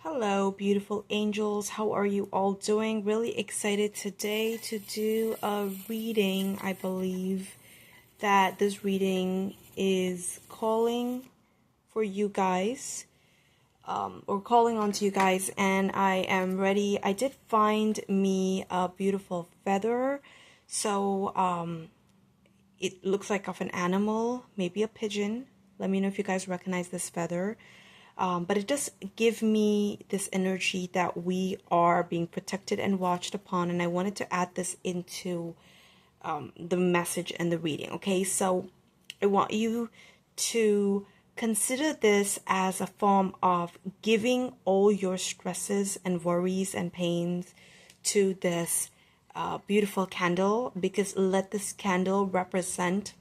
Hello, beautiful angels. How are you all doing? Really excited today to do a reading. I believe that this reading is calling for you guys, or calling onto you guys, and I am ready. I did find me a beautiful feather, so it looks like of an animal, maybe a pigeon. Let me know if you guys recognize this feather. But it does give me this energy that we are being protected and watched upon. And I wanted to add this into the message and the reading. Okay, so I want you to consider this as a form of giving all your stresses and worries and pains to this beautiful candle, because let this candle represent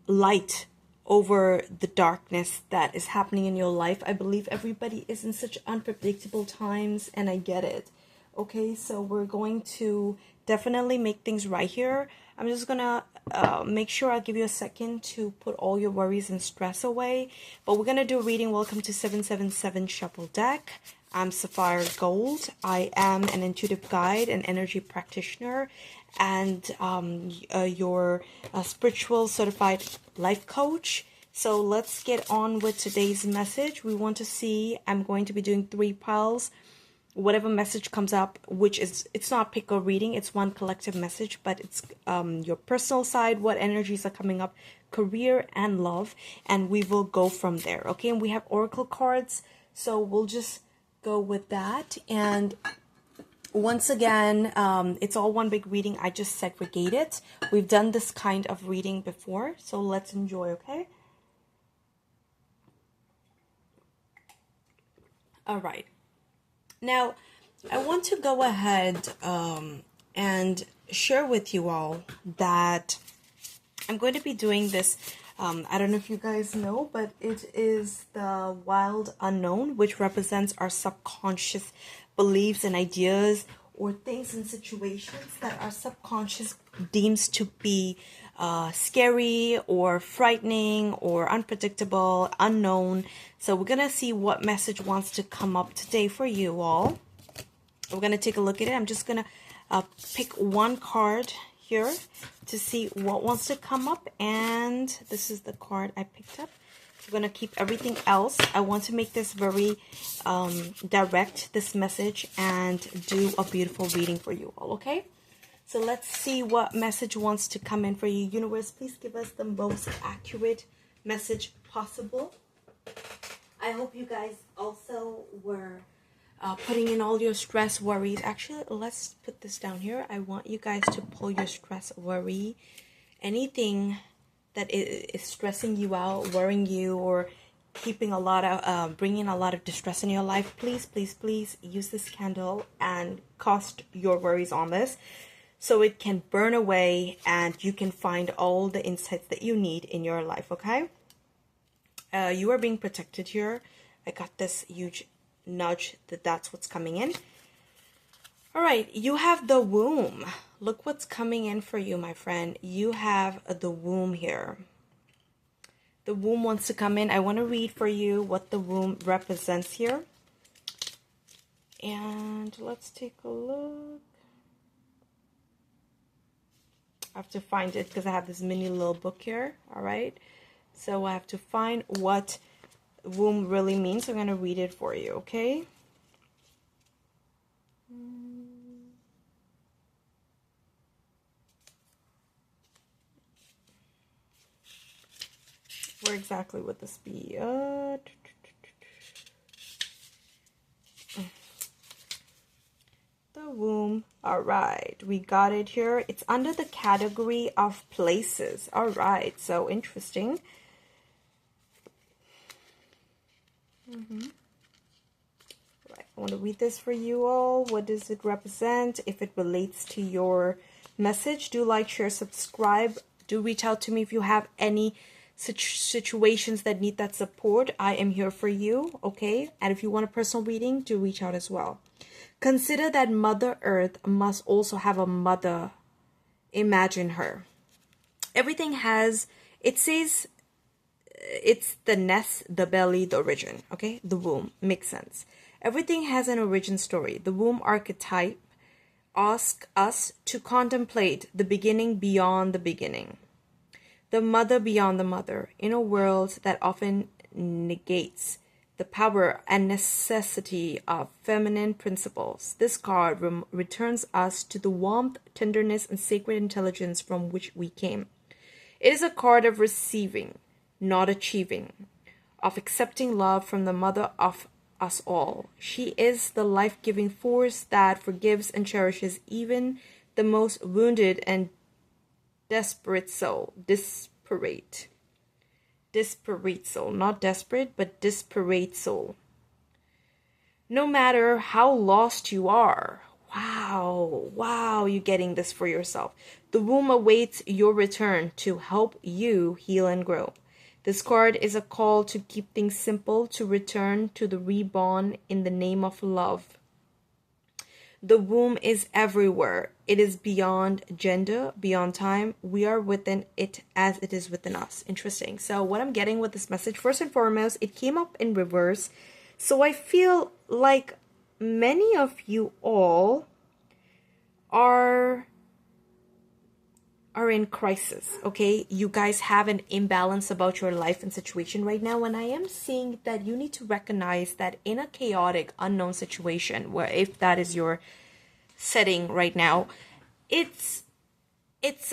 light over the darkness that is happening in your life. I believe everybody is in such unpredictable times, and I get it. Okay, so we're going to definitely make things right here. I'm just gonna make sure I'll give you a second to put all your worries and stress away. But we're gonna do a reading. Welcome to 777 Shuffle Deck. I'm Sapphire Gold. I am an intuitive guide, an energy practitioner, and your spiritual certified life coach. So let's get on with today's message. We want to see, I'm going to be doing 3 piles. Whatever message comes up, which is, it's not pick or reading, it's one collective message, but it's your personal side, what energies are coming up, career and love, and we will go from there. Okay, and we have oracle cards, so we'll just go with that. And once again, it's all one big reading. I just segregate it. We've done this kind of reading before, so let's enjoy. Okay, all right. Now, I want to go ahead and share with you all that I'm going to be doing this. I don't know if you guys know, but it is the wild unknown, which represents our subconscious beliefs and ideas, or things and situations that our subconscious deems to be scary or frightening or unpredictable, unknown. So we're going to see what message wants to come up today for you all. We're going to take a look at it. I'm just going to pick one card here to see what wants to come up. And this is the card I picked up. We're going to keep everything else. I want to make this very direct, this message, and do a beautiful reading for you all, okay? So let's see what message wants to come in for you. Universe, please give us the most accurate message possible. I hope you guys also were putting in all your stress, worries. Actually, let's put this down here. I want you guys to pull your stress, worry, anything that is stressing you out, worrying you, or keeping a lot of, bringing a lot of distress in your life. Please, please, please use this candle and cast your worries on this, so it can burn away and you can find all the insights that you need in your life, okay? You are being protected here. I got this huge nudge that that's what's coming in. All right, you have the womb. Look what's coming in for you, my friend. You have the womb here. The womb wants to come in. I want to read for you what the womb represents here. And let's take a look. I have to find it because I have this mini little book here. All right, so I have to find what womb really means. I'm going to read it for you, okay? Where exactly would this be? The womb. All right, we got it here. It's under the category of places. All right, so interesting. Right, I want to read this for you all. What does it represent? If it relates to your message, do like, share, subscribe. Do reach out to me if you have any situations that need that support. I am here for you, okay? And if you want a personal reading, do reach out as well. Consider that Mother Earth must also have a mother. Imagine her. Everything has, it says it's the nest, the belly, the origin, okay? The womb. Makes sense. Everything has an origin story. The womb archetype asks us to contemplate the beginning beyond the beginning, the mother beyond the mother, in a world that often negates the power and necessity of feminine principles. This card returns us to the warmth, tenderness, and sacred intelligence from which we came. It is a card of receiving, not achieving, of accepting love from the mother of us all. She is the life-giving force that forgives and cherishes even the most wounded and desperate soul. Disparate soul, not desperate, but disparate soul. No matter how lost you are, wow, you're getting this for yourself. The womb awaits your return to help you heal and grow. This card is a call to keep things simple, to return to the reborn in the name of love. The womb is everywhere. It is beyond gender, beyond time. We are within it as it is within us. Interesting. So what I'm getting with this message, first and foremost, it came up in reverse. So I feel like many of you all are in crisis, okay? You guys have an imbalance about your life and situation right now, and I am seeing that you need to recognize that in a chaotic, unknown situation, where if that is your setting right now, it's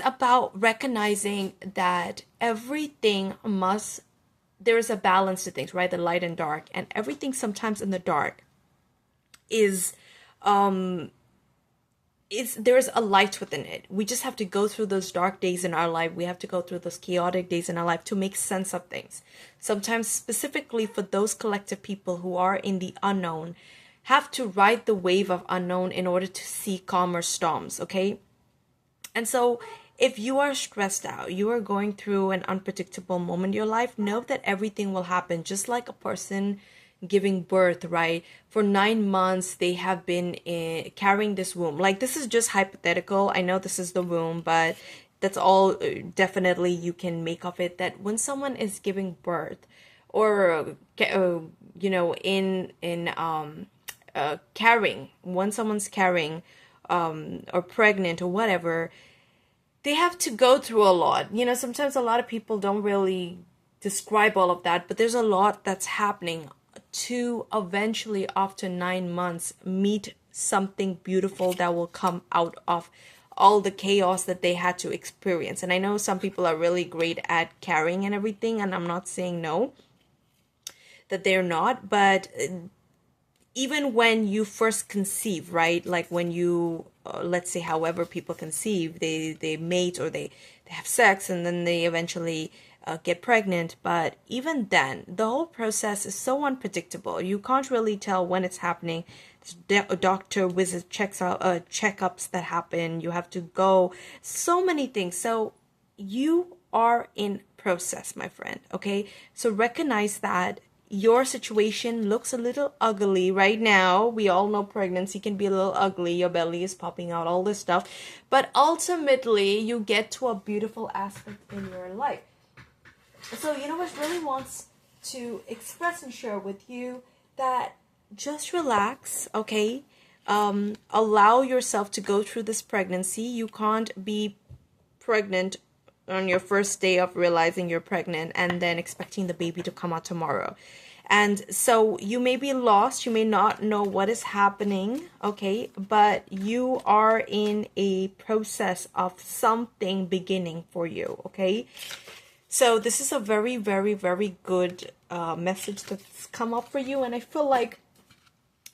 about recognizing that everything there's a balance to things, right? The light and dark, and everything sometimes in the dark is there's a light within it. We just have to go through those dark days in our life. We have to go through those chaotic days in our life to make sense of things. Sometimes, specifically for those collective people who are in the unknown, have to ride the wave of unknown in order to see calmer storms, okay? And so if you are stressed out, you are going through an unpredictable moment in your life, know that everything will happen, just like a person giving birth, right? For 9 months, they have been carrying this womb. Like, this is just hypothetical. I know this is the womb, but that's all definitely you can make of it. That when someone is giving birth, or carrying, when someone's carrying, or pregnant or whatever, they have to go through a lot. Sometimes a lot of people don't really describe all of that, but there's a lot that's happening to eventually, after 9 months, meet something beautiful that will come out of all the chaos that they had to experience. And I know some people are really great at carrying and everything, and I'm not saying no, that they're not, but even when you first conceive, right? Like when you, let's say, however people conceive, they mate, or they have sex, and then they eventually get pregnant. But even then, the whole process is so unpredictable. You can't really tell when it's happening. Doctor visit checkups that happen. You have to go, so many things. So you are in process, my friend. Okay, so recognize that your situation looks a little ugly right now. We all know pregnancy can be a little ugly. Your belly is popping out, all this stuff. But ultimately, you get to a beautiful aspect in your life. So universe really wants to express and share with you that just relax, okay? Allow yourself to go through this pregnancy. You can't be pregnant on your first day of realizing you're pregnant and then expecting the baby to come out tomorrow. And so you may be lost, you may not know what is happening, okay? But you are in a process of something beginning for you, okay? So this is a very, very, very good message that's come up for you. And I feel like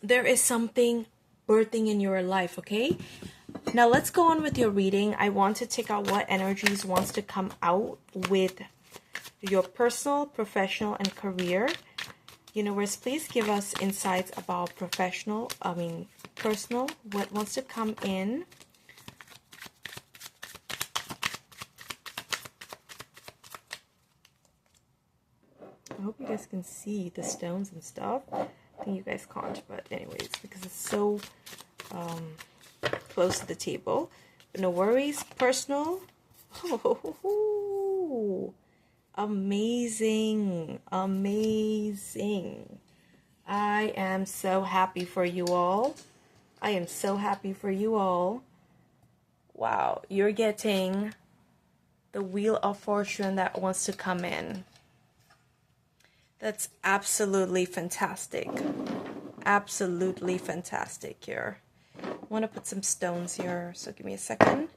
there is something birthing in your life, okay? Now let's go on with your reading. I want to take out what energies wants to come out with your personal, professional, and career. Universe, please give us insights about personal, what wants to come in. I hope you guys can see the stones and stuff. I think you guys can't, but anyways, because it's so close to the table. But no worries. Personal. Amazing. Amazing. I am so happy for you all. I am so happy for you all. Wow, you're getting the Wheel of Fortune that wants to come in. That's absolutely fantastic. Absolutely fantastic here. I want to put some stones here, so give me a second.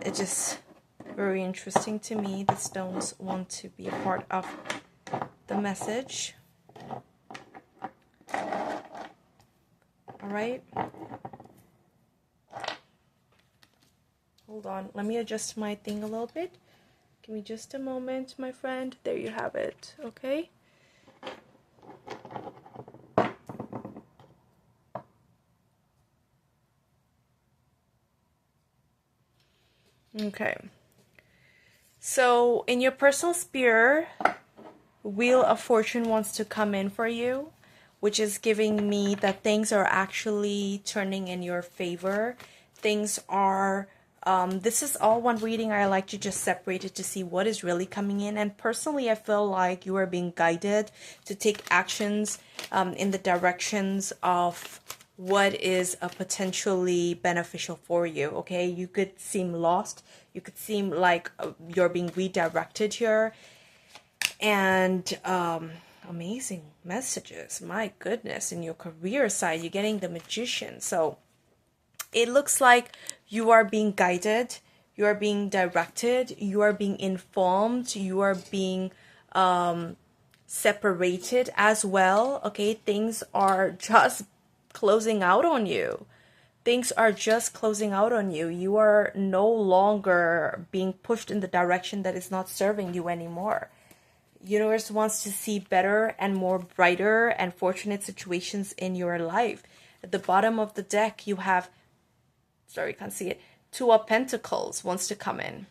It's just very interesting to me. The stones want to be a part of the message. All right. Hold on. Let me adjust my thing a little bit. Give me just a moment, my friend. There you have it. Okay. Okay. So in your personal sphere, Wheel of Fortune wants to come in for you, which is giving me that things are actually turning in your favor. Things are, this is all one reading. I like to just separate it to see what is really coming in. And personally, I feel like you are being guided to take actions in the directions of what is potentially beneficial for you. Okay, you could seem lost. You could seem like you're being redirected here. And amazing messages, my goodness. In your career side, you're getting the Magician. So it looks like you are being guided, you are being directed, you are being informed, you are being separated as well. Okay, things are just closing out on you. Things are just closing out on you. You are no longer being pushed in the direction that is not serving you anymore. Universe wants to see better and more brighter and fortunate situations in your life. At the bottom of the deck, you have, sorry, can't see it, Two of Pentacles wants to come in.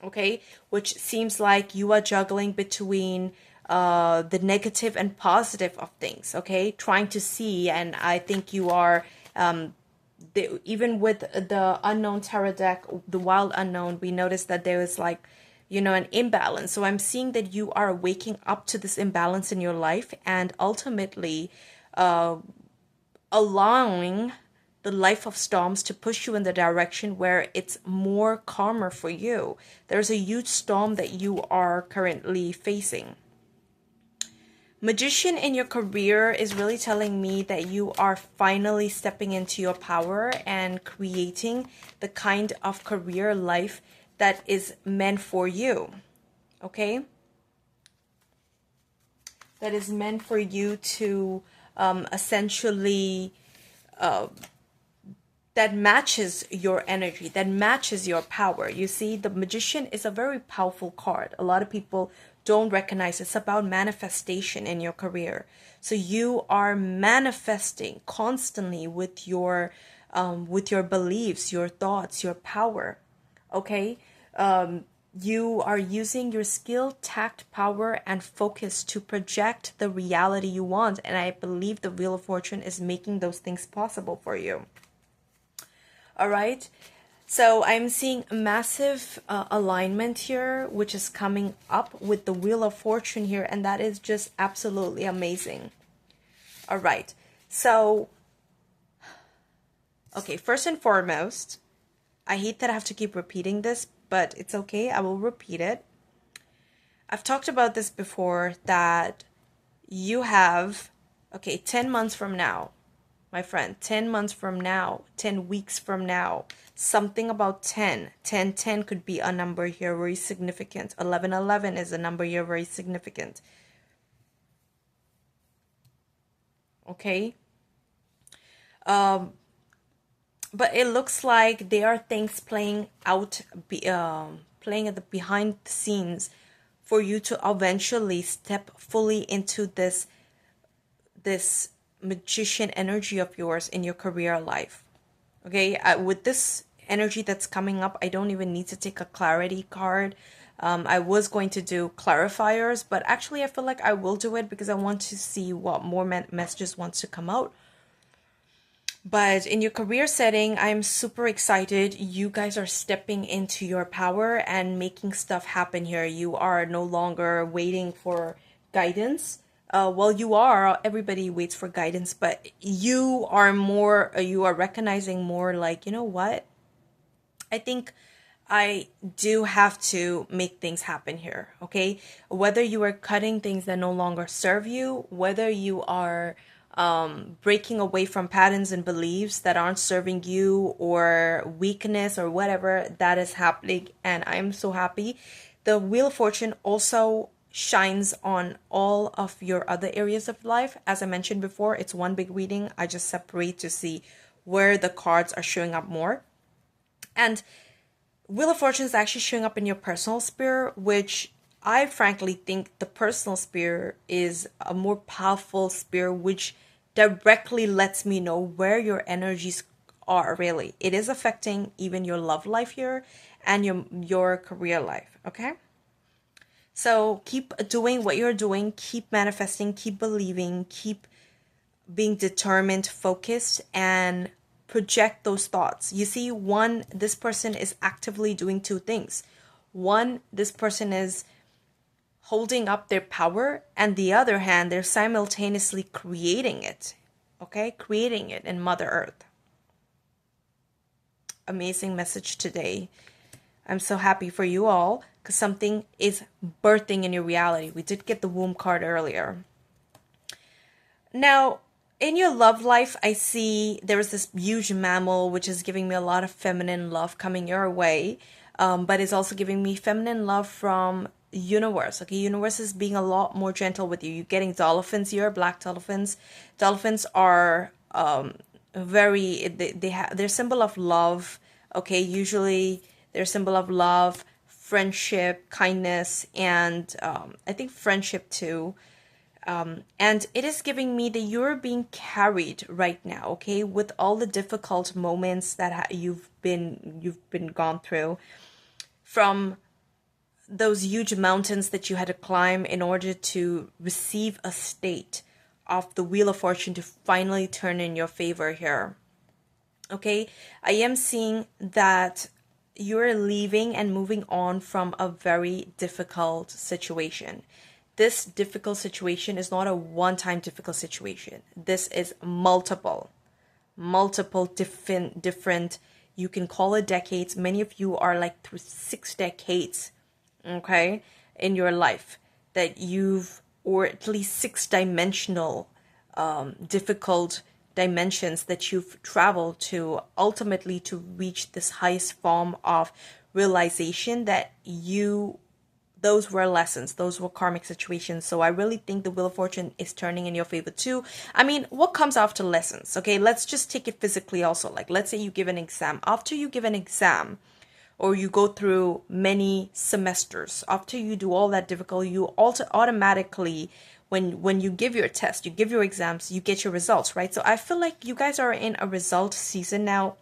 Okay, which seems like you are juggling between the negative and positive of things. Okay, trying to see, and I think you are even with the unknown tarot deck, the wild unknown, we noticed that there was like, you know, an imbalance. So I'm seeing that you are waking up to this imbalance in your life and ultimately allowing the life of storms to push you in the direction where it's more calmer for you. There's a huge storm that you are currently facing. Magician in your career is really telling me that you are finally stepping into your power and creating the kind of career life that is meant for you. Okay? That is meant for you to essentially that matches your energy, that matches your power. You see, the Magician is a very powerful card. A lot of people don't recognize it's about manifestation in your career. So you are manifesting constantly with your beliefs, your thoughts, your power. Okay, you are using your skill, tact, power, and focus to project the reality you want. And I believe the Wheel of Fortune is making those things possible for you. All right. So I'm seeing a massive alignment here, which is coming up with the Wheel of Fortune here. And that is just absolutely amazing. All right. So, okay, first and foremost, I hate that I have to keep repeating this, but it's okay. I will repeat it. I've talked about this before, that you have, okay, 10 months from now, my friend, 10 months from now, 10 weeks from now, something about 10. 10 could be a number here very significant. 11 is a number here very significant. Okay? But it looks like there are things playing out, playing at the behind the scenes for you to eventually step fully into this Magician energy of yours in your career life. Okay, with this energy that's coming up, I don't even need to take a clarity card. I was going to do clarifiers, but actually I feel like I will do it because I want to see what more messages wants to come out. But in your career setting, I'm super excited. You guys are stepping into your power and making stuff happen here. You are no longer waiting for guidance. Well, you are. Everybody waits for guidance, but you are more, you are recognizing more like, you know what? I think I do have to make things happen here, okay? Whether you are cutting things that no longer serve you, whether you are breaking away from patterns and beliefs that aren't serving you, or weakness or whatever that is happening, and I'm so happy. The Wheel of Fortune also shines on all of your other areas of life. As I mentioned before, it's one big reading. I just separate to see where the cards are showing up more. And Wheel of Fortune is actually showing up in your personal sphere, which I frankly think the personal sphere is a more powerful sphere, which directly lets me know where your energies are really. It is affecting even your love life here and your career life, okay? So keep doing what you're doing, keep manifesting, keep believing, keep being determined, focused, and project those thoughts. You see, one, this person is actively doing two things. One, this person is holding up their power, and the other hand, they're simultaneously creating it. Okay? Creating it in Mother Earth. Amazing message today. I'm so happy for you all because something is birthing in your reality. We did get the womb card earlier. Now, in your love life, I see there is this huge mammal, which is giving me a lot of feminine love coming your way, but it's also giving me feminine love from universe. Okay, universe is being a lot more gentle with you. You're getting dolphins here, black dolphins. Dolphins are they're symbol of love. Okay, usually they're symbol of love, friendship, kindness, and I think friendship too. And it is giving me that you're being carried right now, okay, with all the difficult moments that you've been gone through, from those huge mountains that you had to climb in order to receive a state of the Wheel of Fortune to finally turn in your favor here. Okay, I am seeing that you're leaving and moving on from a very difficult situation. This difficult situation is not a one-time difficult situation. This is multiple different, you can call it decades. Many of you are like through 6 decades, okay, in your life that you've, or at least 6-dimensional difficult dimensions that you've traveled to ultimately to reach this highest form of realization that those were lessons, those were karmic situations. So I really think the Wheel of Fortune is turning in your favor too. I mean, what comes after lessons? Okay, let's just take it physically also. Like, let's say you give an exam. After you give an exam, or you go through many semesters, after you do all that difficult, you automatically, when you give your test, you give your exams, you get your results, right? So I feel like you guys are in a result season now,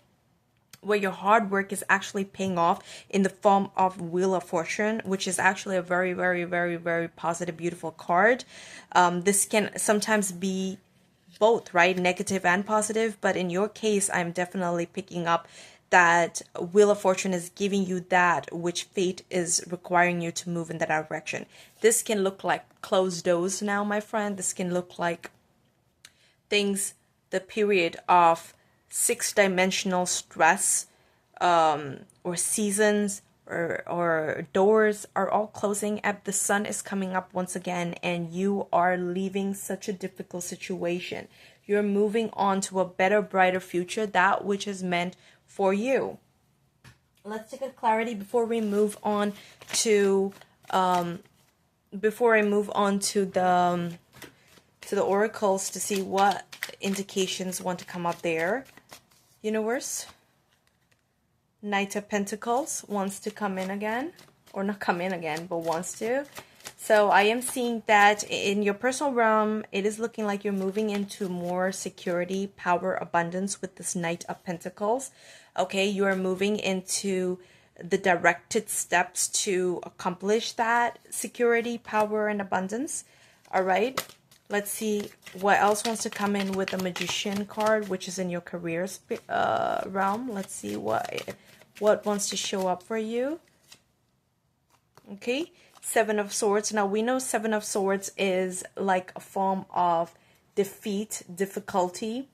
where your hard work is actually paying off in the form of Wheel of Fortune, which is actually a very, very, very, very positive, beautiful card. This can sometimes be both, right? Negative and positive. But in your case, I'm definitely picking up that Wheel of Fortune is giving you that which fate is requiring you to move in that direction. This can look like closed doors now, my friend. This can look like things, the period of 6-dimensional stress, or seasons, or doors are all closing up. The sun is coming up once again, and you are leaving such a difficult situation. You're moving on to a better, brighter future, that which is meant for you. Let's take a clarity before we move on to before I move on to the oracles, to see what indications want to come up there. Universe, Knight of Pentacles wants to come in again, or not come in again, but wants to. So I am seeing that in your personal realm, it is looking like you're moving into more security, power, abundance with this Knight of Pentacles. Okay, you are moving into the directed steps to accomplish that security, power, and abundance. All right. Let's see what else wants to come in with the Magician card, which is in your career realm. Let's see what wants to show up for you. Okay, Seven of Swords. Now we know Seven of Swords is like a form of defeat, difficulty.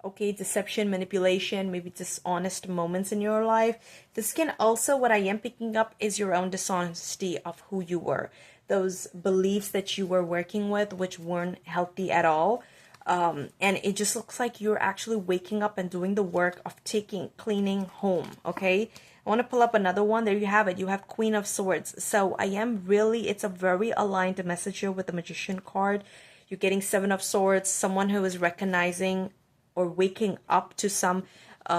Okay, deception, manipulation, maybe dishonest moments in your life. This can also, what I am picking up is your own dishonesty of who you were. Those beliefs that you were working with, which weren't healthy at all. And it just looks like you're actually waking up and doing the work of cleaning home. Okay, I want to pull up another one. There you have it. You have Queen of Swords. So I am really, it's a very aligned message here with the Magician card. You're getting Seven of Swords, someone who is recognizing or waking up to some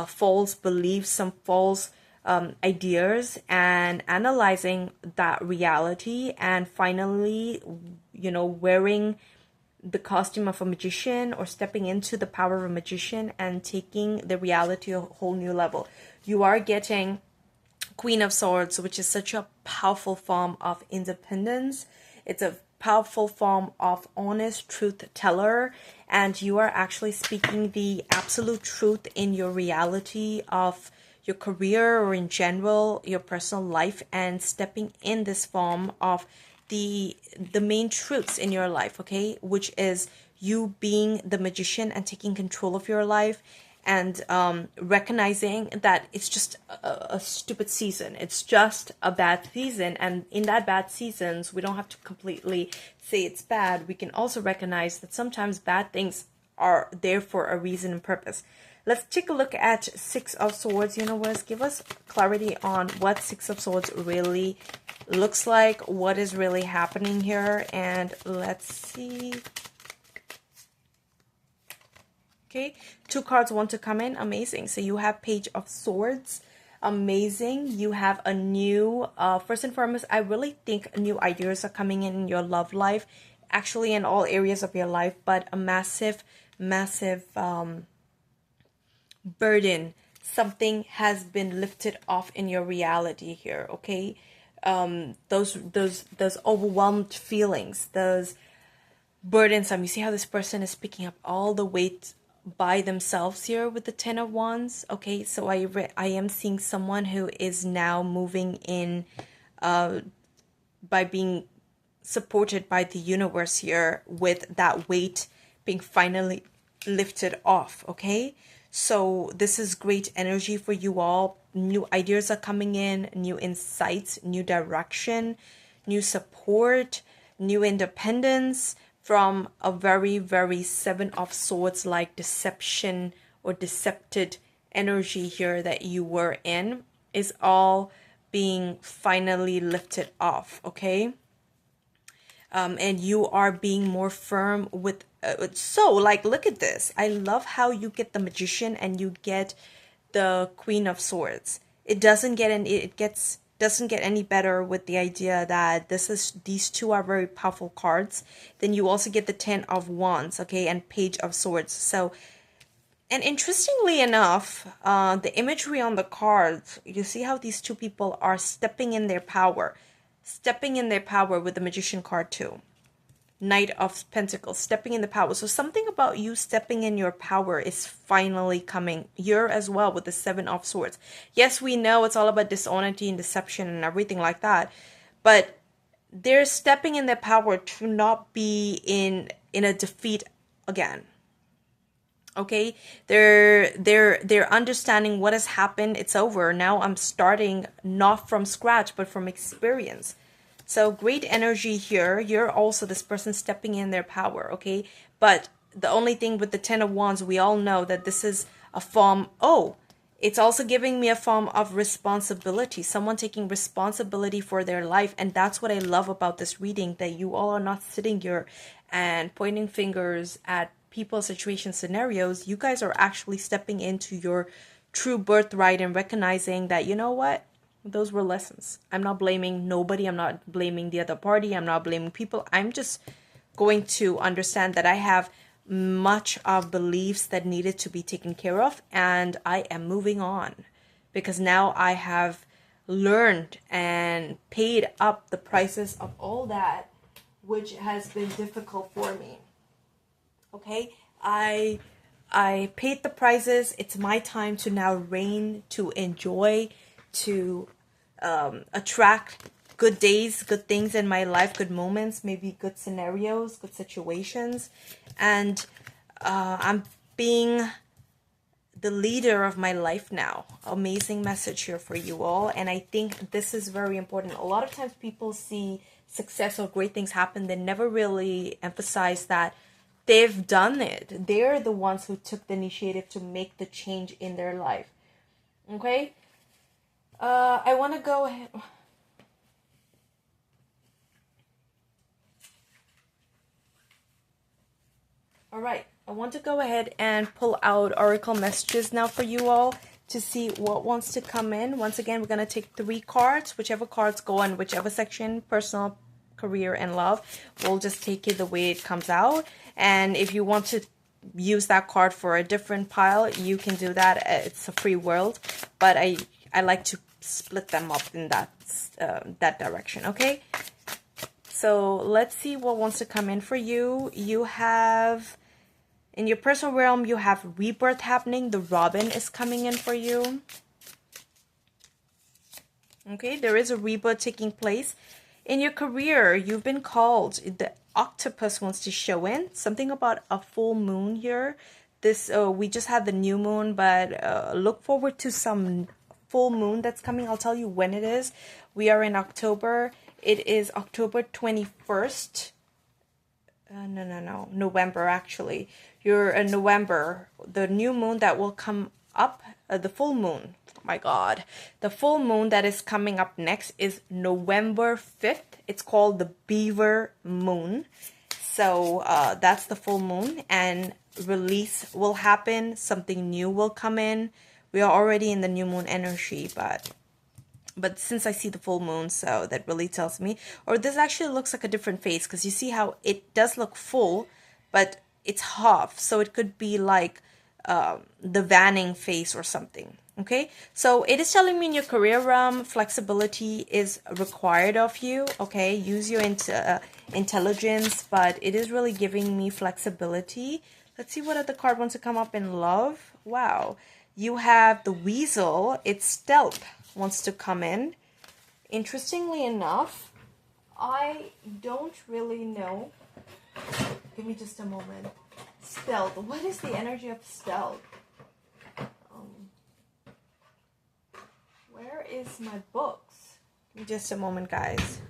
false beliefs, some false ideas, and analyzing that reality, and finally, you know, wearing the costume of a magician or stepping into the power of a magician and taking the reality to a whole new level. You are getting Queen of Swords, which is such a powerful form of independence. It's a powerful form of honest truth teller, and you are actually speaking the absolute truth in your reality of your career or in general your personal life, and stepping in this form of the main truths in your life, okay, which is you being the magician and taking control of your life, and recognizing that it's just a stupid season. It's just a bad season. And in that bad seasons, we don't have to completely say it's bad. We can also recognize that sometimes bad things are there for a reason and purpose. Let's take a look at Six of Swords. Universe, give us clarity on what Six of Swords really looks like, what is really happening here, and let's see. Okay, two cards want to come in. Amazing. So you have Page of Swords. Amazing. You have a new, first and foremost, I really think new ideas are coming in your love life, actually in all areas of your life, but a massive burden, something has been lifted off in your reality here. Okay, those overwhelmed feelings, those burdensome. You see how this person is picking up all the weight by themselves here with the Ten of Wands. Okay, so I am seeing someone who is now moving in by being supported by the universe here, with that weight being finally lifted off. Okay, so this is great energy for you all. New ideas are coming in, new insights, new direction, new support, new independence from a very Seven of Swords like deception or decepted energy here that you were in, is all being finally lifted off. Okay, and you are being more firm with so like, look at this. I love how you get the Magician and you get the Queen of Swords. It doesn't get any better with the idea that these two are very powerful cards. Then you also get the Ten of Wands, okay, and Page of Swords. So, and interestingly enough, the imagery on the cards, you see how these two people are stepping in their power with the Magician card too. Knight of Pentacles, stepping in the power. So something about you stepping in your power is finally coming here as well with the Seven of Swords. Yes, we know it's all about dishonesty and deception and everything like that, but they're stepping in their power to not be in a defeat again. Okay, they're understanding what has happened. It's over now. I'm starting not from scratch but from experience. So great energy here. You're also this person stepping in their power, okay? But the only thing with the Ten of Wands, we all know that this is a form, it's also giving me a form of responsibility. Someone taking responsibility for their life. And that's what I love about this reading, that you all are not sitting here and pointing fingers at people's situation scenarios. You guys are actually stepping into your true birthright and recognizing that, you know what? Those were lessons. I'm not blaming nobody. I'm not blaming the other party. I'm not blaming people. I'm just going to understand that I have much of beliefs that needed to be taken care of, and I am moving on because now I have learned and paid up the prices of all that which has been difficult for me. Okay, I paid the prices. It's my time to now reign, to enjoy, to attract good days, good things in my life, good moments, maybe good scenarios, good situations. And I'm being the leader of my life now. Amazing message here for you all. And I think this is very important. A lot of times people see success or great things happen. They never really emphasize that they've done it. They're the ones who took the initiative to make the change in their life. Okay? I want to go ahead. All right. I want to go ahead and pull out oracle messages now for you all to see what wants to come in. Once again, we're going to take 3 cards, whichever cards go on whichever section, personal, career, and love. We'll just take it the way it comes out. And if you want to use that card for a different pile, you can do that. It's a free world, but I like to split them up in that direction. Okay, so let's see what wants to come in for you. You have, in your personal realm, you have rebirth happening. The Robin is coming in for you. Okay, there is a rebirth taking place. In your career, you've been called. The octopus wants to show in. Something about a full moon here. This, we just had the new moon, but look forward to some full moon that's coming. I'll tell you when it is. We are in October. It is October 21st. No, November actually. You're in November. The new moon that will come up, the full moon. Oh my God. The full moon that is coming up next is November 5th. It's called the Beaver Moon. So that's the full moon, and release will happen. Something new will come in. We are already in the new moon energy, but since I see the full moon, so that really tells me, or this actually looks like a different face, because you see how it does look full, but it's half. So it could be like the vanning face or something. Okay, so it is telling me in your career realm, flexibility is required of you. Okay, use your intelligence, but it is really giving me flexibility. Let's see what other card wants to come up in love. Wow, you have the Weasel. It's stealth wants to come in. Interestingly enough, I don't really know. Give me just a moment. Stealth. What is the energy of stealth? Where is my books? Give me just a moment, guys.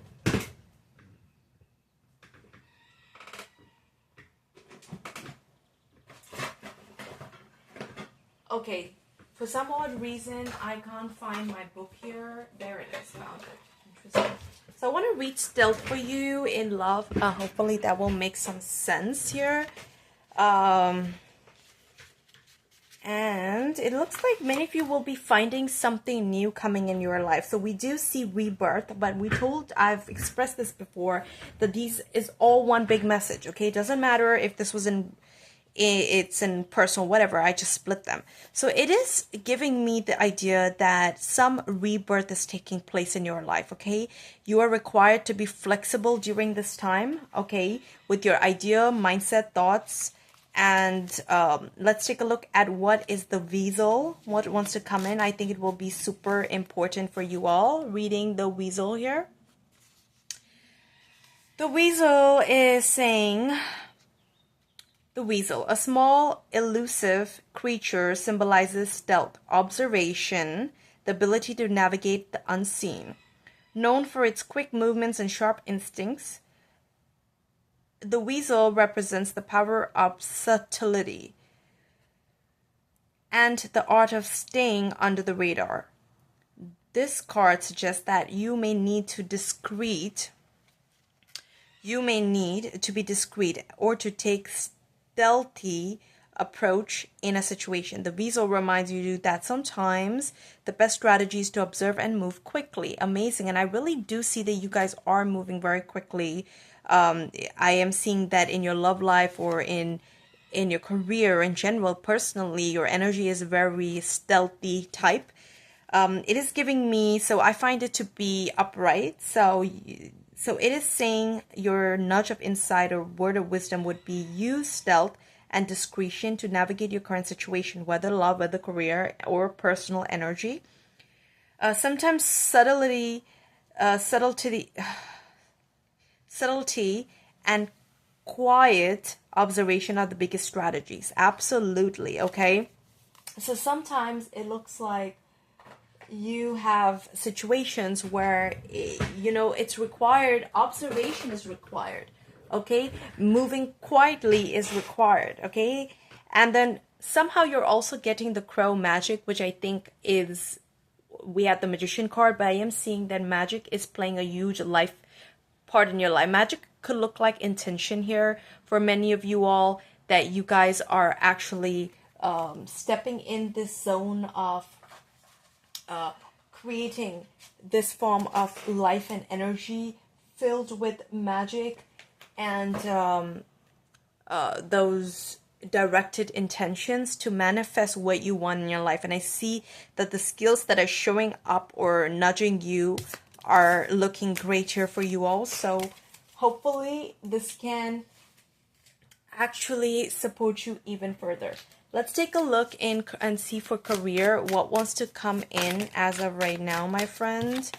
Okay, for some odd reason, I can't find my book here. There it is, found it. Interesting. So I want to read stealth for you in love. Hopefully that will make some sense here. And it looks like many of you will be finding something new coming in your life. So we do see rebirth, but I've expressed this before, that these is all one big message, okay? It doesn't matter if this was it's in personal, whatever, I just split them. So it is giving me the idea that some rebirth is taking place in your life, okay? You are required to be flexible during this time, okay? With your idea, mindset, thoughts. And let's take a look at what is the Weasel, what wants to come in. I think it will be super important for you all reading the Weasel here. The Weasel is saying, the Weasel, a small elusive creature, symbolizes stealth, observation, the ability to navigate the unseen. Known for its quick movements and sharp instincts, the Weasel represents the power of subtlety and the art of staying under the radar. This card suggests that you may need to be discreet or to take stealthy approach in a situation. The Weasel reminds you that sometimes the best strategy is to observe and move quickly. Amazing. And I really do see that you guys are moving very quickly. I am seeing that in your love life or in your career in general. Personally, your energy is very stealthy type. It is giving me, so I find it to be upright. So it is saying your nudge of insight or word of wisdom would be use stealth and discretion to navigate your current situation, whether love, whether career, or personal energy. Sometimes subtlety, subtlety and quiet observation are the biggest strategies. Absolutely, okay? So sometimes it looks like you have situations where, it's required, observation is required, okay? Moving quietly is required, okay? And then somehow you're also getting the crow magic, which I think is, we had the magician card, but I am seeing that magic is playing a huge life part in your life. Magic could look like intention here for many of you all, that you guys are actually stepping in this zone of creating this form of life and energy filled with magic and those directed intentions to manifest what you want in your life. And I see that the skills that are showing up or nudging you are looking great here for you all. So hopefully this can actually support you even further. Let's take a look in and see for career what wants to come in as of right now, my friend.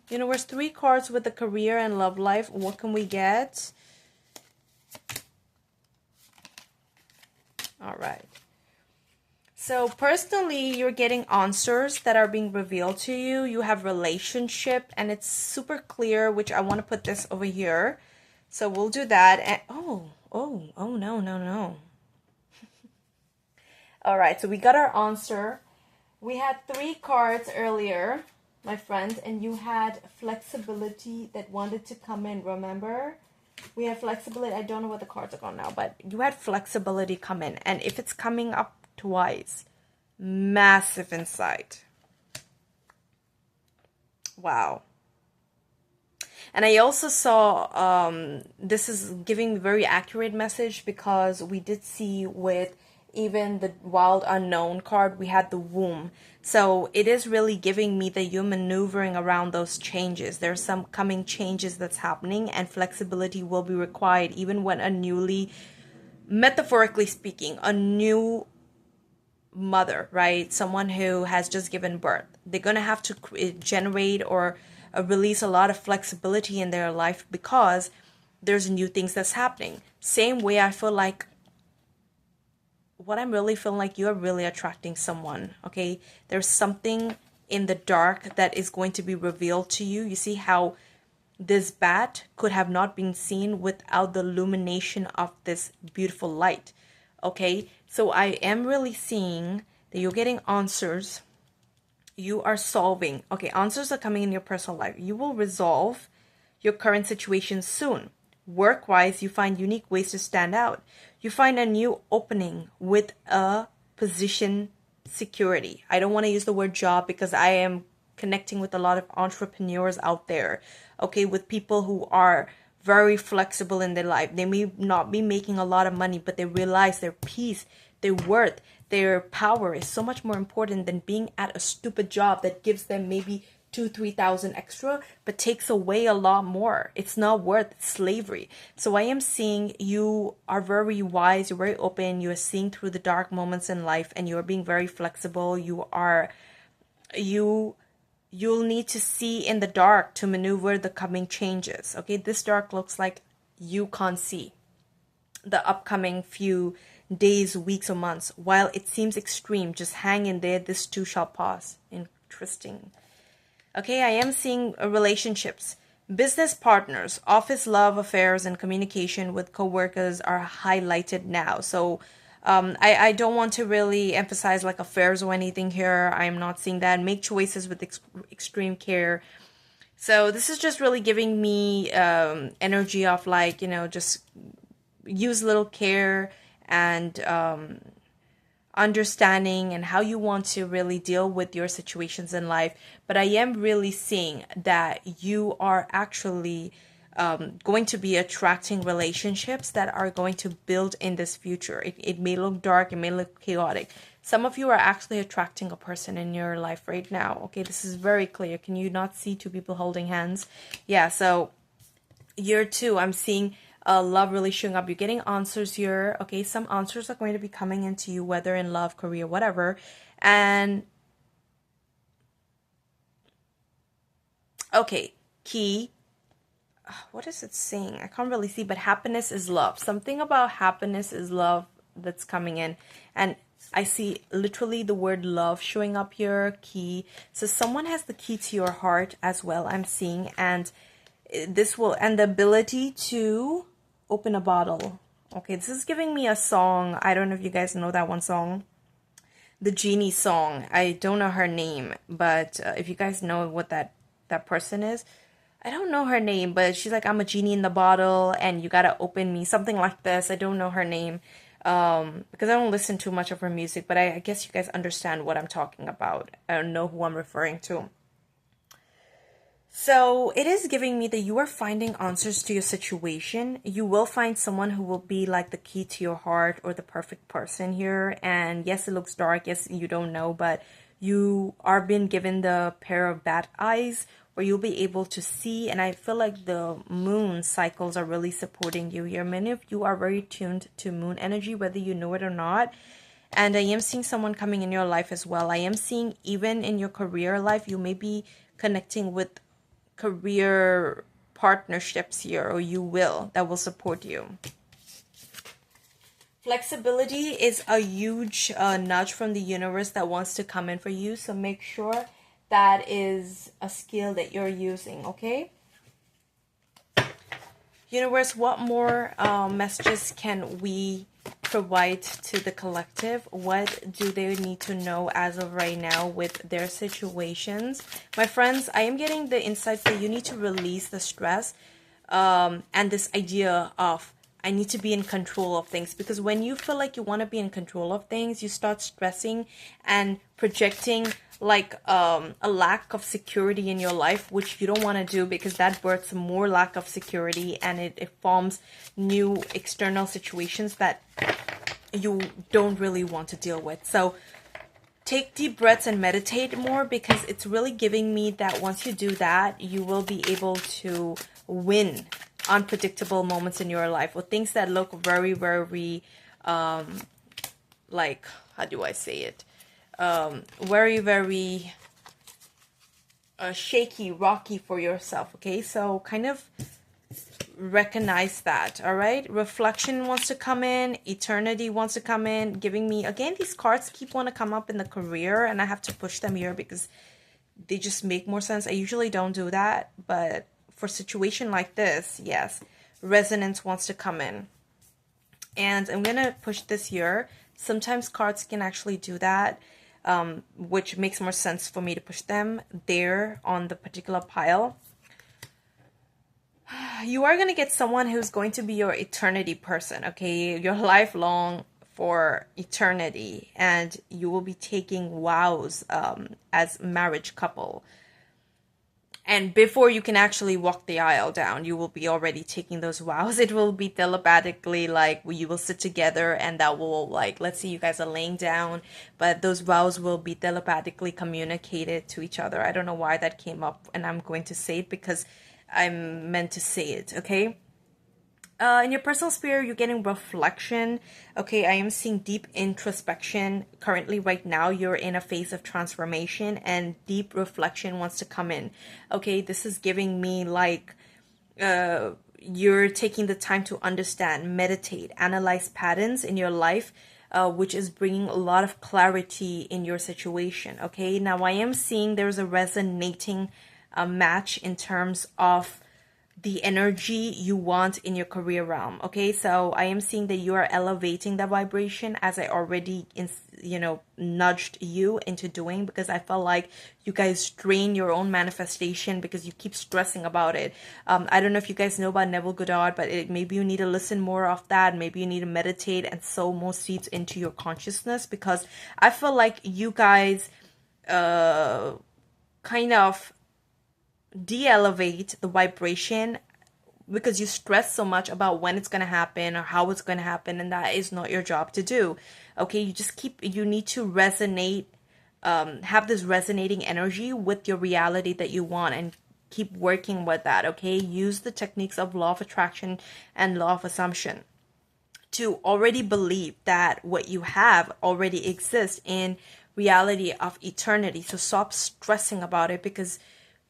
Universe, 3 cards with the career and love life. What can we get? All right. So personally, you're getting answers that are being revealed to you. You have relationship, and it's super clear, which I want to put this over here. So we'll do that. And no. All right, so we got our answer. We had 3 cards earlier, my friend, and you had flexibility that wanted to come in, remember? We had flexibility. I don't know what the cards are gone now, but you had flexibility come in. And if it's coming up twice, massive insight. Wow. And I also saw, this is giving me very accurate message, because we did see with even the wild unknown card, we had the womb. So it is really giving me that you're maneuvering around those changes. There's some coming changes that's happening, and flexibility will be required even when a newly, metaphorically speaking, a new mother, right? Someone who has just given birth. They're going to have to generate or release a lot of flexibility in their life, because there's new things that's happening. Same way I feel like, what I'm really feeling like, you're really attracting someone, okay? There's something in the dark that is going to be revealed to you. You see how this bat could have not been seen without the illumination of this beautiful light, okay? So I am really seeing that you're getting answers. You are solving. Okay, answers are coming in your personal life. You will resolve your current situation soon. Work-wise, you find unique ways to stand out. You find a new opening with a position security. I don't want to use the word job, because I am connecting with a lot of entrepreneurs out there, okay, with people who are very flexible in their life. They may not be making a lot of money, but they realize their peace, their worth, their power is so much more important than being at a stupid job that gives them maybe 2,000-3,000 extra, but takes away a lot more. It's not worth slavery. So I am seeing you are very wise, you're very open, you are seeing through the dark moments in life, and you are being very flexible. You'll need to see in the dark to maneuver the coming changes. Okay, this dark looks like you can't see the upcoming few days, weeks, or months. While it seems extreme, just hang in there. This too shall pass. Interesting. Okay, I am seeing relationships. Business partners, office love affairs, and communication with coworkers are highlighted now. So I don't want to really emphasize like affairs or anything here. I'm not seeing that. Make choices with extreme care. So this is just really giving me energy of like, just use little care and understanding and how you want to really deal with your situations in life. But I am really seeing that you are actually going to be attracting relationships that are going to build in this future. It may look dark, it may look chaotic. Some of you are actually attracting a person in your life right now. Okay, this is very clear. Can you not see 2 people holding hands? Yeah, so year 2, I'm seeing love really showing up. You're getting answers here. Okay, some answers are going to be coming into you, whether in love, career, whatever. And okay, key. What is it saying? I can't really see, but happiness is love. Something about happiness is love that's coming in. And I see literally the word love showing up here, key. So someone has the key to your heart as well, I'm seeing. And this will, and the ability to open a bottle. Okay, this is giving me a song. I don't know if you guys know that one song. The Genie song. I don't know her name, but if you guys know what that person is, I don't know her name, but she's like, I'm a genie in the bottle and you gotta open me, something like this. I don't know her name because I don't listen too much of her music, but I guess you guys understand what I'm talking about. I don't know who I'm referring to. So it is giving me that you are finding answers to your situation. You will find someone who will be like the key to your heart or the perfect person here. And yes, it looks dark. Yes, you don't know, but you are being given the pair of bat eyes where you'll be able to see. And I feel like the moon cycles are really supporting you here. Many of you are very tuned to moon energy, whether you know it or not. And I am seeing someone coming in your life as well. I am seeing even in your career life, you may be connecting with career partnerships here, or you will, that will support you. Flexibility is a huge nudge from the universe that wants to come in for you. So make sure that is a skill that you're using, okay? Universe, what more messages can we provide to the collective? What do they need to know as of right now with their situations? My friends, I am getting the insights that you need to release the stress and this idea of I need to be in control of things, because when you feel like you want to be in control of things, you start stressing and projecting like a lack of security in your life, which you don't want to do, because that births more lack of security and it forms new external situations that you don't really want to deal with. So take deep breaths and meditate more, because it's really giving me that once you do that, you will be able to win unpredictable moments in your life, or things that look very, very like, how do I say it, very, very shaky, rocky for yourself. Okay, so kind of recognize that. All right, reflection wants to come in, eternity wants to come in, giving me again, these cards keep want to come up in the career, and I have to push them here because they just make more sense. I usually don't do that, but for a situation like this, yes, resonance wants to come in. And I'm gonna push this here. Sometimes cards can actually do that, which makes more sense for me to push them there on the particular pile. You are going to get someone who's going to be your eternity person, okay? Your lifelong for eternity, and you will be taking vows as marriage couple. And before you can actually walk the aisle down, you will be already taking those vows. It will be telepathically, like you will sit together and that will, like, let's say you guys are laying down, but those vows will be telepathically communicated to each other. I don't know why that came up, and I'm going to say it because I'm meant to say it, okay? In your personal sphere, you're getting reflection. Okay, I am seeing deep introspection. Currently, right now, you're in a phase of transformation and deep reflection wants to come in. Okay, this is giving me like you're taking the time to understand, meditate, analyze patterns in your life, which is bringing a lot of clarity in your situation. Okay, now I am seeing there's a resonating match in terms of the energy you want in your career realm. Okay, so I am seeing that you are elevating the vibration, as I already nudged you into doing, because I felt like you guys strain your own manifestation because you keep stressing about it. I don't know if you guys know about Neville Goddard, but maybe you need to listen more of that. Maybe you need to meditate and sow more seeds into your consciousness, because I feel like you guys kind of de-elevate the vibration because you stress so much about when it's going to happen or how it's going to happen, and that is not your job to do. Okay, you need to resonate, have this resonating energy with your reality that you want, and keep working with that, okay? Use the techniques of law of attraction and law of assumption to already believe that what you have already exists in reality of eternity. So stop stressing about it, because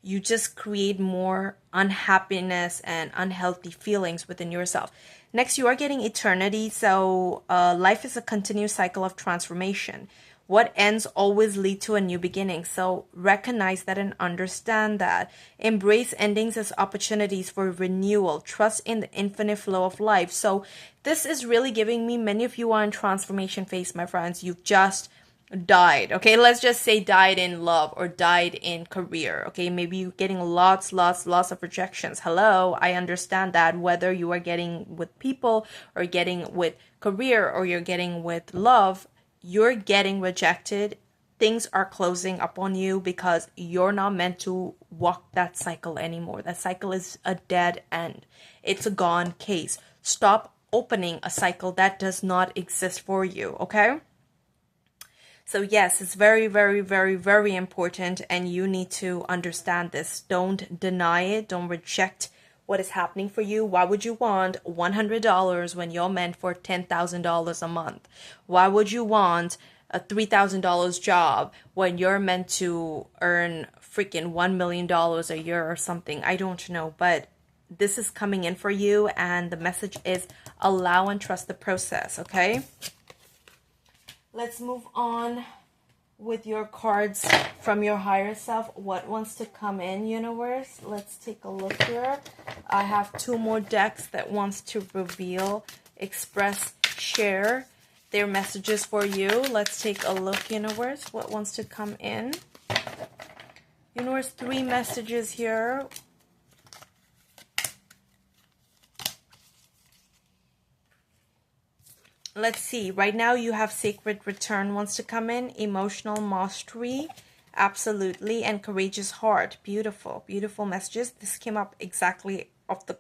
you just create more unhappiness and unhealthy feelings within yourself. Next, you are getting eternity. So life is a continuous cycle of transformation. What ends always lead to a new beginning. So recognize that and understand that. Embrace endings as opportunities for renewal. Trust in the infinite flow of life. So this is really giving me, many of you are in transformation phase, my friends. You've just died, okay? Let's just say died in love or died in career, okay? Maybe you're getting lots of rejections. Hello, I understand that. Whether you are getting with people or getting with career or you're getting with love, you're getting rejected. Things are closing up on you because you're not meant to walk that cycle anymore. That cycle is a dead end. It's a gone case. Stop opening a cycle that does not exist for you, okay? So yes, it's very, very, very, very important, and you need to understand this. Don't deny it. Don't reject what is happening for you. Why would you want $100 when you're meant for $10,000 a month? Why would you want a $3,000 job when you're meant to earn freaking $1 million a year or something? I don't know, but this is coming in for you, and the message is allow and trust the process, okay? Let's move on with your cards from your higher self. What wants to come in, universe? Let's take a look here. I have 2 more decks that wants to reveal, express, share their messages for you. Let's take a look, universe. What wants to come in? Universe, 3 messages here. Let's see. Right now you have sacred return wants to come in. Emotional mastery. Absolutely. And courageous heart. Beautiful. Beautiful messages. This came up exactly off the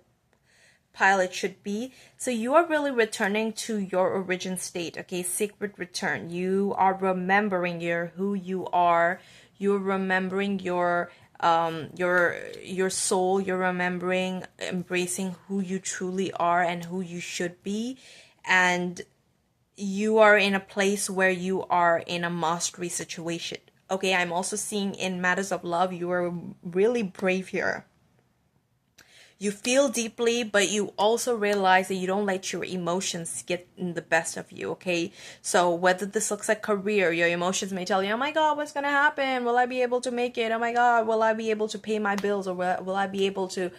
pile it should be. So you are really returning to your origin state. Okay. Sacred return. You are remembering who you are. You're remembering your soul. You're remembering, embracing who you truly are and who you should be. And you are in a place where you are in a mastery situation. Okay, I'm also seeing in matters of love, you are really brave here. You feel deeply, but you also realize that you don't let your emotions get in the best of you, okay? So whether this looks like career, your emotions may tell you, oh my God, what's going to happen? Will I be able to make it? Oh my God, will I be able to pay my bills? Or will I be able to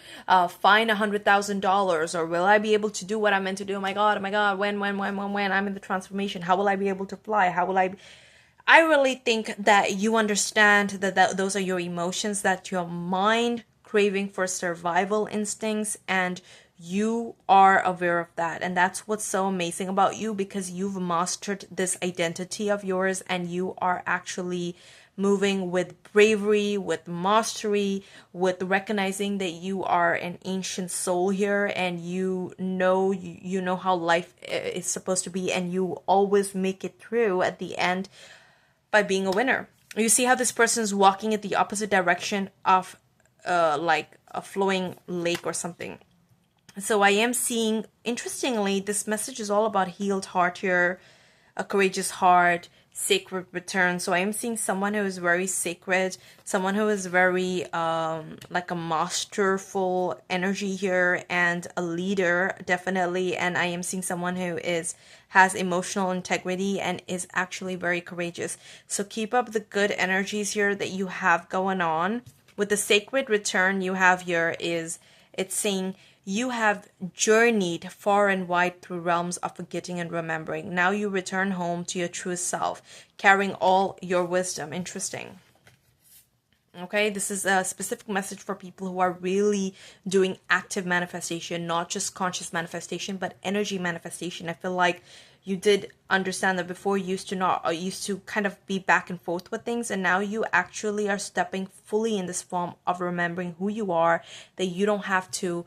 find $100,000? Or will I be able to do what I'm meant to do? Oh my God, when I'm in the transformation, how will I be able to fly? How will I really think that you understand that those are your emotions, that your mind craving for survival instincts, and you are aware of that. And that's what's so amazing about you, because you've mastered this identity of yours, and you are actually moving with bravery, with mastery, with recognizing that you are an ancient soul here, and you know how life is supposed to be, and you always make it through at the end by being a winner. You see how this person is walking in the opposite direction of like a flowing lake or something. So I am seeing, interestingly, this message is all about healed heart here, a courageous heart, sacred return. So I am seeing someone who is very sacred, someone who is very like a masterful energy here, and a leader, definitely. And I am seeing someone who has emotional integrity and is actually very courageous. So keep up the good energies here that you have going on. With the sacred return you have here, it's saying you have journeyed far and wide through realms of forgetting and remembering. Now you return home to your true self, carrying all your wisdom. Interesting. Okay, this is a specific message for people who are really doing active manifestation, not just conscious manifestation, but energy manifestation. I feel like you did understand that before you used to kind of be back and forth with things, and now you actually are stepping fully in this form of remembering who you are, that you don't have to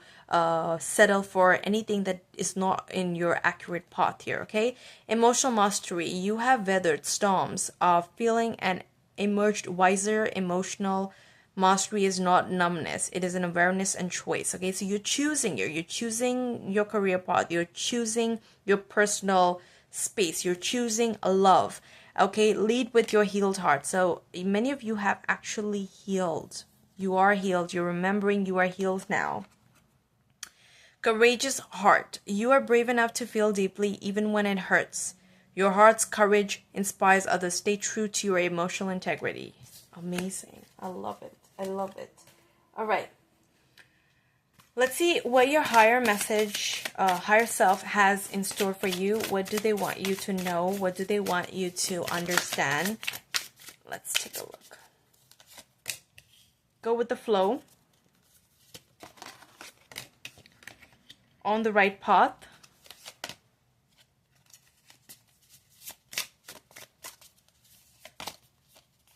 settle for anything that is not in your accurate path here, okay? Emotional mastery. You have weathered storms of feeling and emerged wiser, emotional Mastery is not numbness. It is an awareness and choice. Okay, so you're choosing you're choosing your career path. You're choosing your personal space. You're choosing a love. Okay, lead with your healed heart. So many of you have actually healed. You are healed. You're remembering you are healed now. Courageous heart. You are brave enough to feel deeply even when it hurts. Your heart's courage inspires others. Stay true to your emotional integrity. Amazing. I love it. I love it. All right. Let's see what your higher message, higher self has in store for you. What do they want you to know? What do they want you to understand? Let's take a look. Go with the flow. On the right path.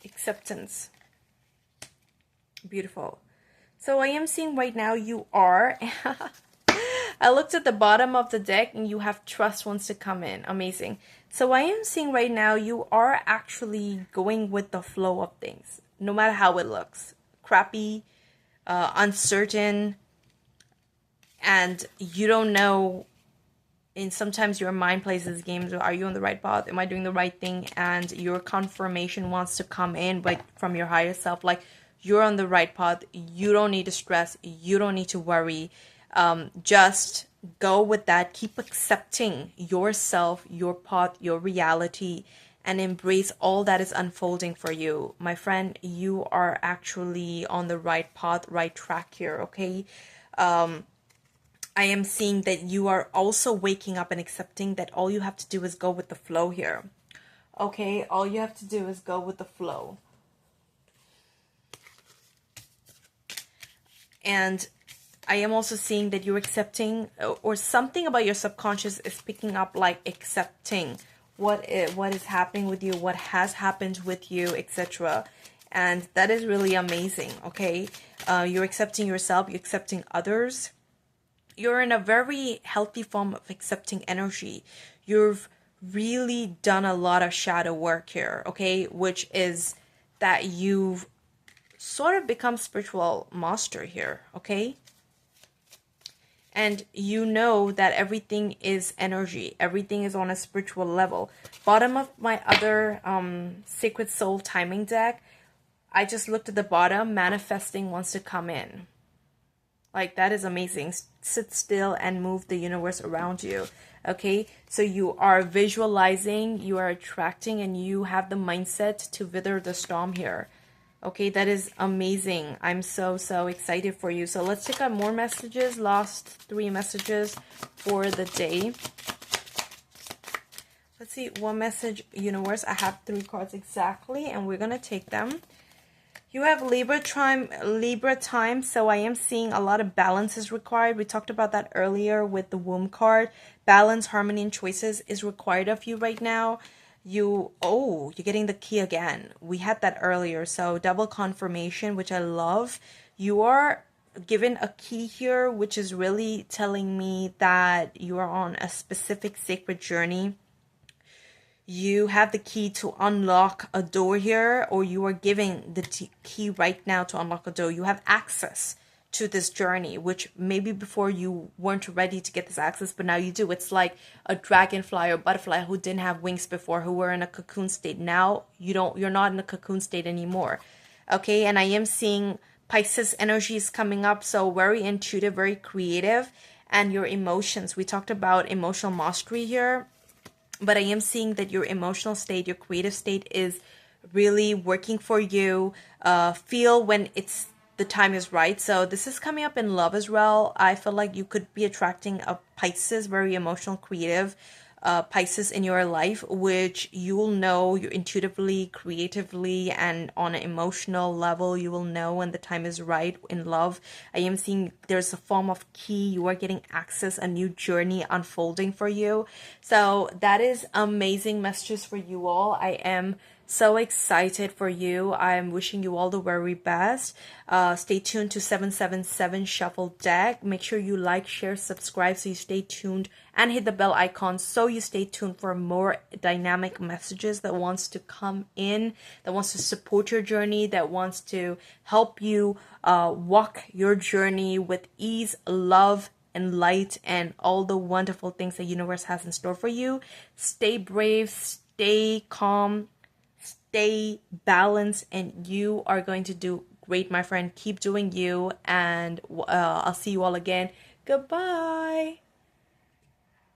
Acceptance. Beautiful. So I am seeing right now you are. I looked at the bottom of the deck and you have trust wants to come in. Amazing. So I am seeing right now you are actually going with the flow of things. No matter how it looks. Crappy, uncertain, and you don't know. And sometimes your mind plays these games. Are you on the right path? Am I doing the right thing? And your confirmation wants to come in, but from your higher self, like you're on the right path. You don't need to stress. You don't need to worry. Just go with that. Keep accepting yourself, your path, your reality, and embrace all that is unfolding for you. My friend, you are actually on the right path, right track here, okay? I am seeing that you are also waking up and accepting that all you have to do is go with the flow here. Okay, all you have to do is go with the flow. And I am also seeing that you're accepting, or something about your subconscious is picking up, like accepting what is happening with you, what has happened with you, etc. And that is really amazing, okay? You're accepting yourself, you're accepting others. You're in a very healthy form of accepting energy. You've really done a lot of shadow work here, okay? Which is that you've sort of become spiritual master here, okay? And you know that everything is energy. Everything is on a spiritual level. Bottom of my other Sacred Soul timing deck, I just looked at the bottom. Manifesting wants to come in. Like, that is amazing. Sit still and move the universe around you. Okay, so you are visualizing, you are attracting, and you have the mindset to weather the storm here. Okay, that is amazing. I'm so excited for you. So let's check out more messages. Last 3 messages for the day. Let's see, one message, universe. I have 3 cards exactly, and we're gonna take them. You have Libra time, so I am seeing a lot of balance is required. We talked about that earlier with the womb card. Balance, harmony, and choices is required of you right now. You're getting the key again. We had that earlier, so double confirmation, which I love. You are given a key here, which is really telling me that you are on a specific sacred journey. You have the key to unlock a door here, or you are giving the key right now to unlock a door. You have access to this journey, which maybe before you weren't ready to get this access, but now you do. It's like a dragonfly or butterfly who didn't have wings before, who were in a cocoon state. Now you're not in a cocoon state anymore. Okay, and I am seeing Pisces energy is coming up, so very intuitive, very creative, and your emotions. We talked about emotional mastery here. But I am seeing that your emotional state, your creative state is really working for you. Feel when the time is right. So this is coming up in love as well. I feel like you could be attracting a Pisces, very emotional, creative Pisces in your life, which you will know you intuitively, creatively, and on an emotional level, you will know when the time is right in love. I am seeing there's a form of key. You are getting access, a new journey unfolding for you. So that is amazing messages for you all. I am So excited for you. I'm wishing you all the very best. Stay tuned to 777 Shuffle Deck. Make sure you like, share, subscribe so you stay tuned, and hit the bell icon so you stay tuned for more dynamic messages that wants to come in, that wants to support your journey, that wants to help you walk your journey with ease, love, and light, and all the wonderful things the universe has in store for you. Stay brave, stay calm, stay balanced, and you are going to do great, my friend. Keep doing you, and I'll see you all again. Goodbye.